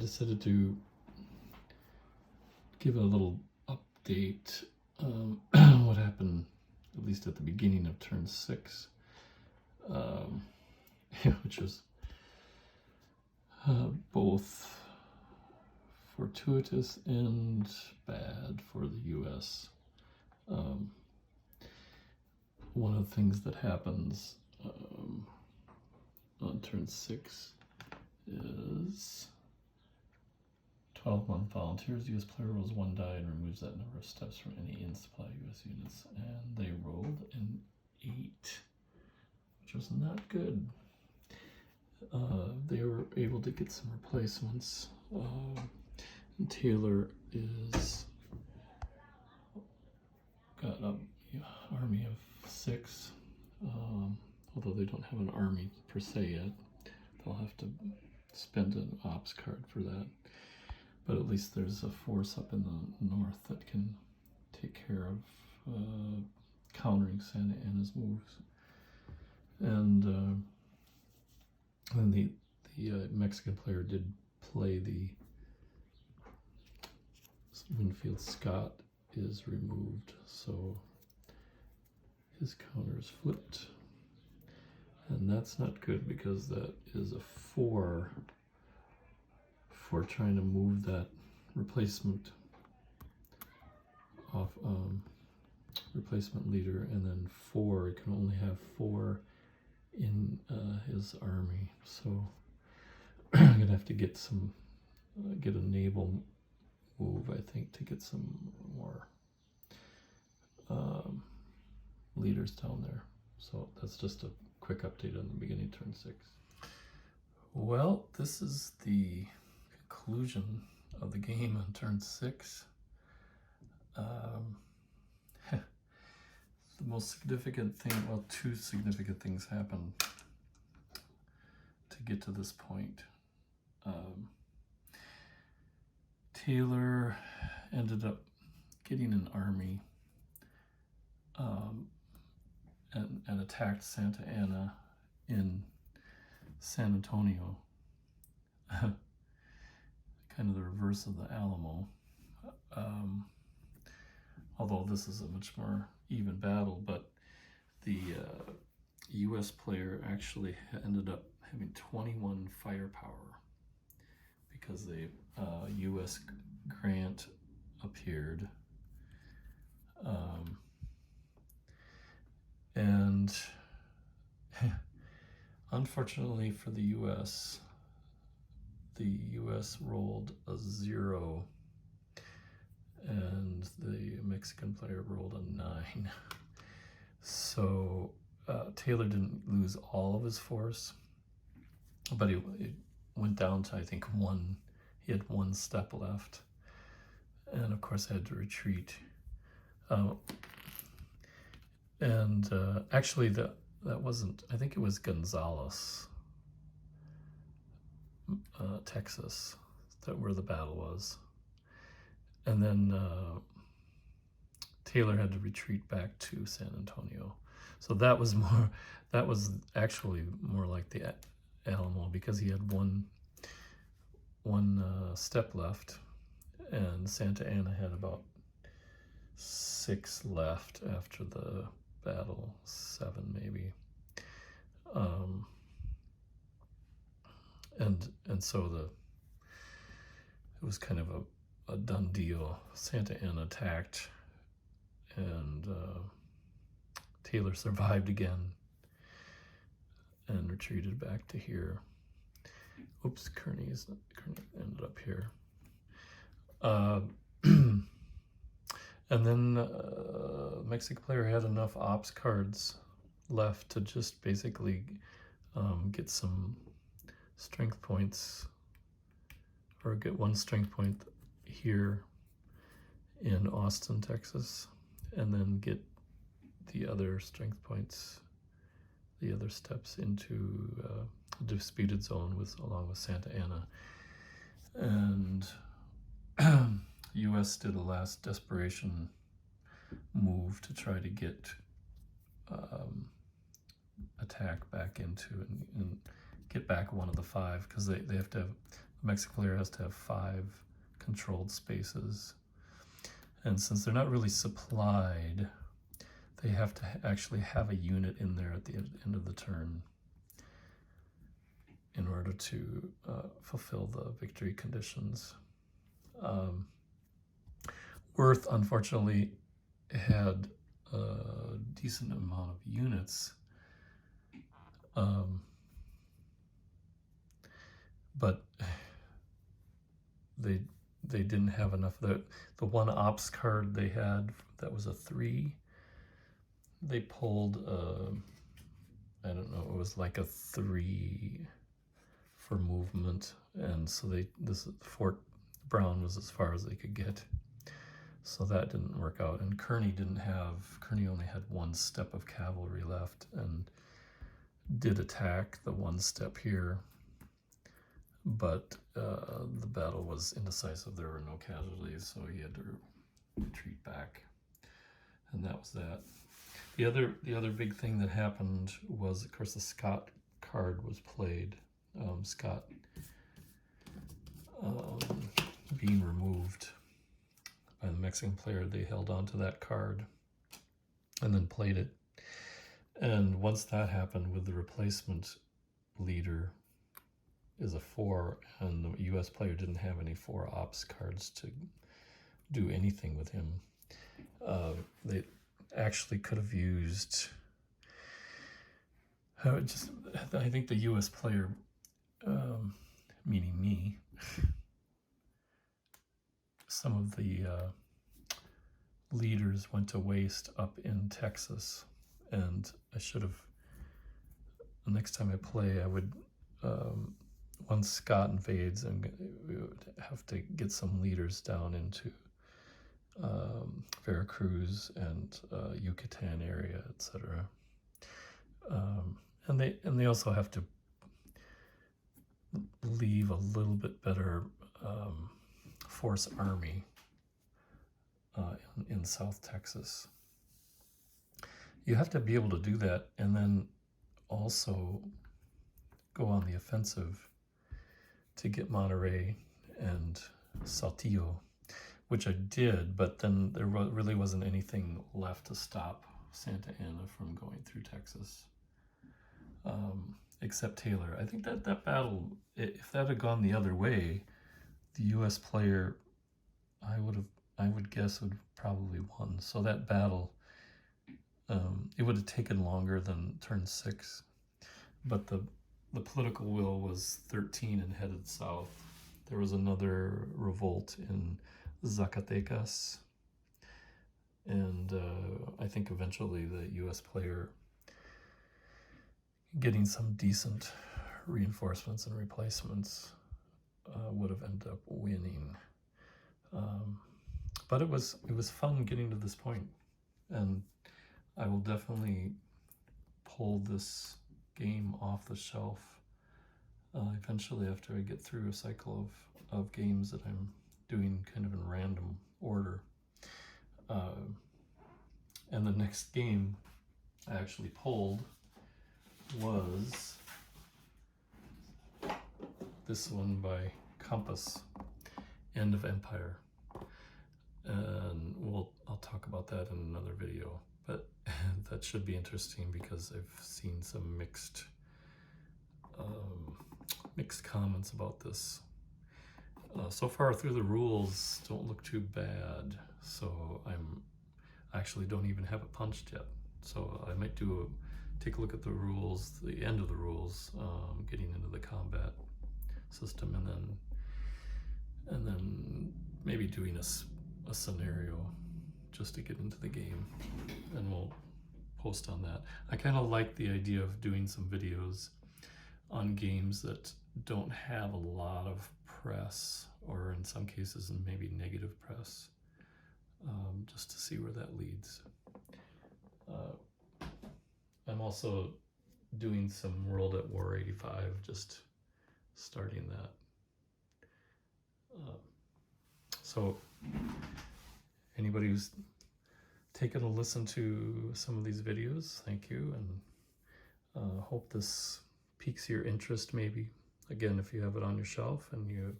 decided to give a little update. What happened, at least at the beginning of turn 6, which was both fortuitous and bad for the U.S. One of the things that happens on turn 6 is 12-month volunteers. U.S. player rolls 1 die and removes that number of steps from any in-supply U.S. units. And they rolled an 8, which was not good. They were able to get some replacements. And Taylor is got an army of 6. Although they don't have an army per se yet. They'll have to spend an ops card for that. But at least there's a force up in the north that can take care of countering Santa Anna's moves. And then the Mexican player did play the Winfield Scott is removed, so his counter is flipped. And that's not good because that is a 4 for trying to move that replacement off replacement leader, and then 4, it can only have 4 in his army. So I'm gonna have to get some get a naval move, I think, to get some more leaders down there. So that's just a quick update on the beginning turn 6. Well, this is the conclusion of the game on turn 6. The most significant thing, well, 2 significant things happened to get to this point. Taylor ended up getting an army and attacked Santa Anna in San Antonio. Kind of the reverse of the Alamo. Although this is a much more even battle, but the U.S. player actually ended up having 21 firepower because the U.S. grant appeared. And unfortunately for the U.S. rolled a 0, and the Mexican player rolled a 9. So Taylor didn't lose all of his force, but it went down to, I think, 1. He had 1 step left, and of course had to retreat. Actually, that wasn't, I think it was Gonzales, Texas, where the battle was. And then Taylor had to retreat back to San Antonio. So that was actually more like the Alamo, because he had one step left, and Santa Anna had about 6 left after the battle, 7 maybe. And so it was kind of a done deal. Santa Anna attacked, and Taylor survived again and retreated back to here. Oops, Kearney ended up here. And then Mexican player had enough ops cards left to just basically get some strength points, or get 1 strength point here in Austin, Texas, and then get the other strength points, the other steps into a disputed zone along with Santa Anna. And U.S. did a last desperation move to try to get attack back into and get back one of the 5, because they have to have Mexican player has to have 5 controlled spaces. And since they're not really supplied, they have to actually have a unit in there at the end of the turn in order to fulfill the victory conditions. Worth, unfortunately, had a decent amount of units, but they didn't have enough. The one ops card they had that was a 3, they pulled I don't know, it was like a 3 for movement, and so Fort Brown was as far as they could get, so that didn't work out. And Kearney only had 1 step of cavalry left and did attack the 1 step here, but the battle was indecisive. There were no casualties, so he had to retreat back, and that was that. The other big thing that happened was, of course, the Scott card was played. Scott being removed by the Mexican player, they held on to that card and then played it. And once that happened, with the replacement leader is a 4, and the US player didn't have any 4 ops cards to do anything with him. They actually could have used I think the US player, meaning me, some of the leaders went to waste up in Texas, and I should have, the next time I play, I would, once Scott invades, and we would have to get some leaders down into Veracruz and Yucatan area, etc. And they also have to leave a little bit better force army in South Texas. You have to be able to do that, and then also go on the offensive to get Monterey and Saltillo, which I did, but then there really wasn't anything left to stop Santa Anna from going through Texas, except Taylor. I think that battle, if that had gone the other way, the U.S. player, I would guess, would have probably won. So that battle, it would have taken longer than turn 6, but the political will was 13 and headed south. There was another revolt in Zacatecas, and I think eventually the U.S. player, getting some decent reinforcements and replacements, would have ended up winning. But it was fun getting to this point, and I will definitely pull this game off the shelf eventually, after I get through a cycle of games that I'm doing kind of in random order. And the next game I actually pulled was this one by Compass, End of Empire. And I'll talk about that in another video, but that should be interesting because I've seen some mixed comments about this. So far through the rules don't look too bad, so I actually don't even have it punched yet. So I might take a look at the rules, the end of the rules, getting into the combat system, and then maybe doing a scenario just to get into the game, and we'll post on that. I kind of like the idea of doing some videos on games that don't have a lot of press, or in some cases maybe negative press, just to see where that leads. I'm also doing some World at War 85, just starting that. So anybody who's taken a listen to some of these videos, thank you, and hope this piques your interest maybe again, if you have it on your shelf and you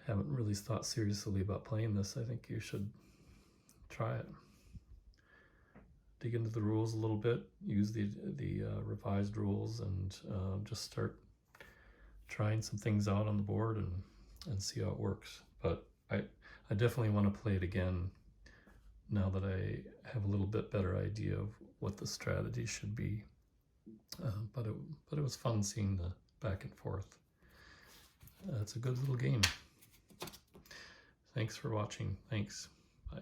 haven't really thought seriously about playing this, I think you should try it. Dig into the rules a little bit, use the revised rules, and just start trying some things out on the board and see how it works. But I definitely want to play it again now that I have a little bit better idea of what the strategy should be. But it was fun seeing the back and forth. It's a good little game. Thanks for watching. Thanks. Bye.